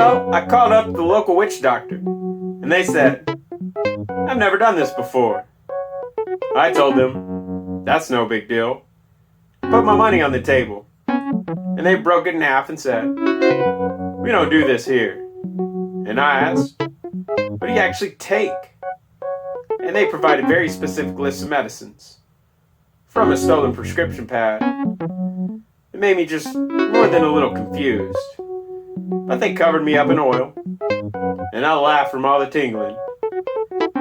Well, I called up the local witch doctor, and they said, I've never done this before. I told them, that's no big deal. Put my money on the table. And they broke it in half and said, we don't do this here. And I asked, what do you actually take? And they provided very specific lists of medicines from a stolen prescription pad. It made me just more than a little confused. But they covered me up in oil, and I laughed from all the tingling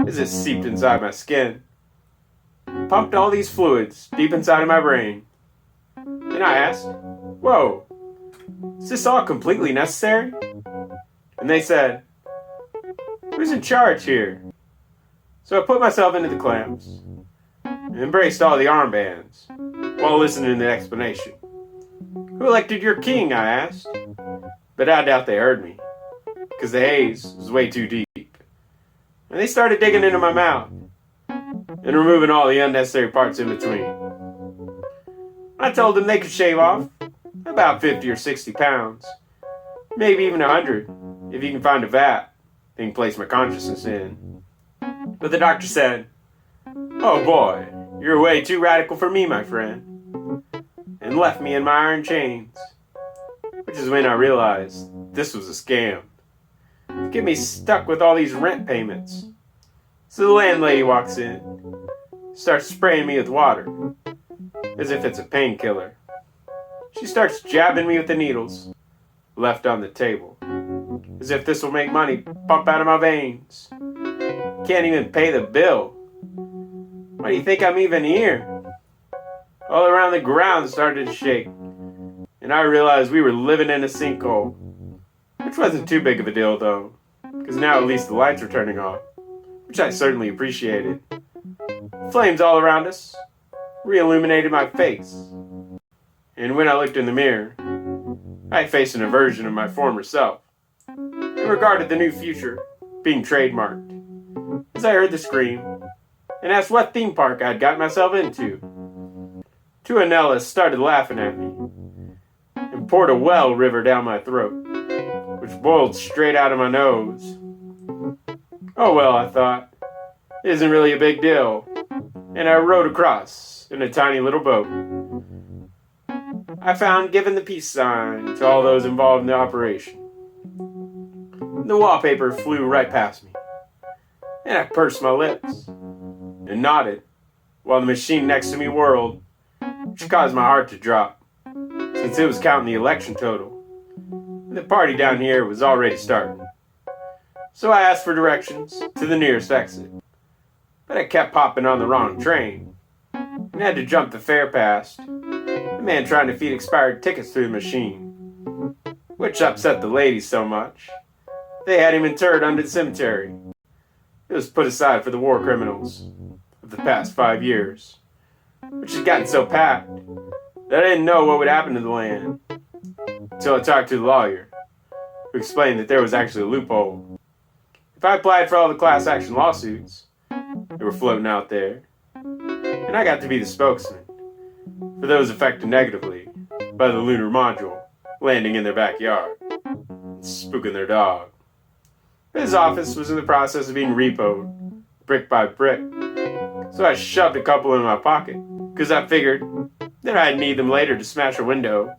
as it seeped inside my skin. Pumped all these fluids deep inside of my brain. And I asked, whoa, is this all completely necessary? And they said, who's in charge here? So I put myself into the clamps and embraced all the armbands while listening to the explanation. Who elected your king? I asked. But I doubt they heard me, because the haze was way too deep. And they started digging into my mouth and removing all the unnecessary parts in between. I told them they could shave off about 50 or 60 pounds, maybe even 100, if you can find a vat they can place my consciousness in. But the doctor said, oh boy, you're way too radical for me, my friend, and left me in my iron chains. Which is when I realized this was a scam to get me stuck with all these rent payments. So the landlady walks in, starts spraying me with water, as if it's a painkiller. She starts jabbing me with the needles left on the table, as if this will make money pump out of my veins. Can't even pay the bill. Why do you think I'm even here? All around the ground started to shake, and I realized we were living in a sinkhole, which wasn't too big of a deal though, because now at least the lights were turning off, which I certainly appreciated. Flames all around us re-illuminated my face, and when I looked in the mirror, I faced an version of my former self, and regarded the new future being trademarked, as I heard the scream, and asked what theme park I'd gotten myself into. Two Anellas started laughing at me, and poured a well river down my throat, which boiled straight out of my nose. Oh well, I thought, it isn't really a big deal, and I rowed across in a tiny little boat. I found giving the peace sign to all those involved in the operation. The wallpaper flew right past me, and I pursed my lips and nodded while the machine next to me whirled, which caused my heart to drop, since it was counting the election total. The party down here was already starting. So I asked for directions to the nearest exit, but I kept popping on the wrong train and had to jump the fare past the man trying to feed expired tickets through the machine, which upset the ladies so much they had him interred under the cemetery. It was put aside for the war criminals of the past 5 years, which had gotten so packed that I didn't know what would happen to the land until I talked to the lawyer, who explained that there was actually a loophole. If I applied for all the class action lawsuits that were floating out there, and I got to be the spokesman for those affected negatively by the lunar module landing in their backyard and spooking their dog. His office was in the process of being repoed, brick by brick, so I shoved a couple in my pocket, because I figured that I'd need them later to smash a window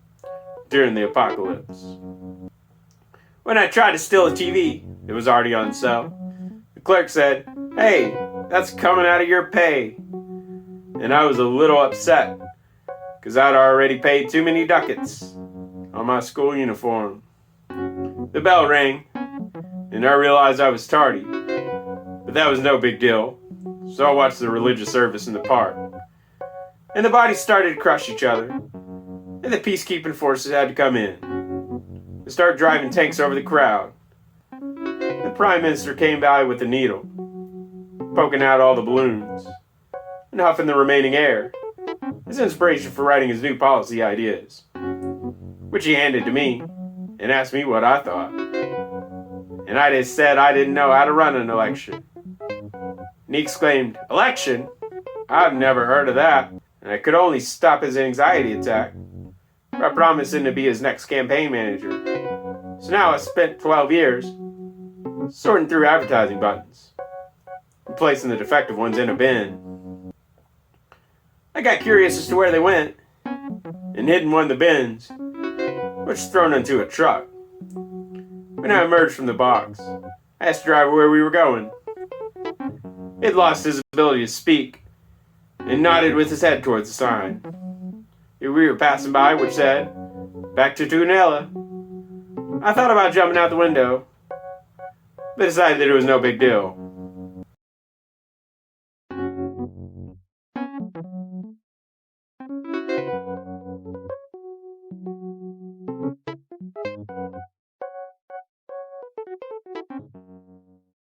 during the apocalypse. When I tried to steal a TV, it was already on sale. The clerk said, "Hey, that's coming out of your pay." And I was a little upset, because I'd already paid too many ducats on my school uniform. The bell rang, and I realized I was tardy, but that was no big deal, so I watched the religious service in the park. And the bodies started to crush each other, and the peacekeeping forces had to come in and start driving tanks over the crowd. The Prime Minister came by with a needle, poking out all the balloons, and huffing the remaining air, as inspiration for writing his new policy ideas, which he handed to me and asked me what I thought. And I just said I didn't know how to run an election. And he exclaimed, "Election? I've never heard of that." And I could only stop his anxiety attack by promising to be his next campaign manager. So now I spent 12 years sorting through advertising buttons and placing the defective ones in a bin. I got curious as to where they went and hid in one of the bins, which was thrown into a truck. When I emerged from the box, I asked the driver where we were going. He had lost his ability to speak and nodded with his head towards the sign we were passing by, which said, "Back to Tunela." I thought about jumping out the window, but decided that it was no big deal.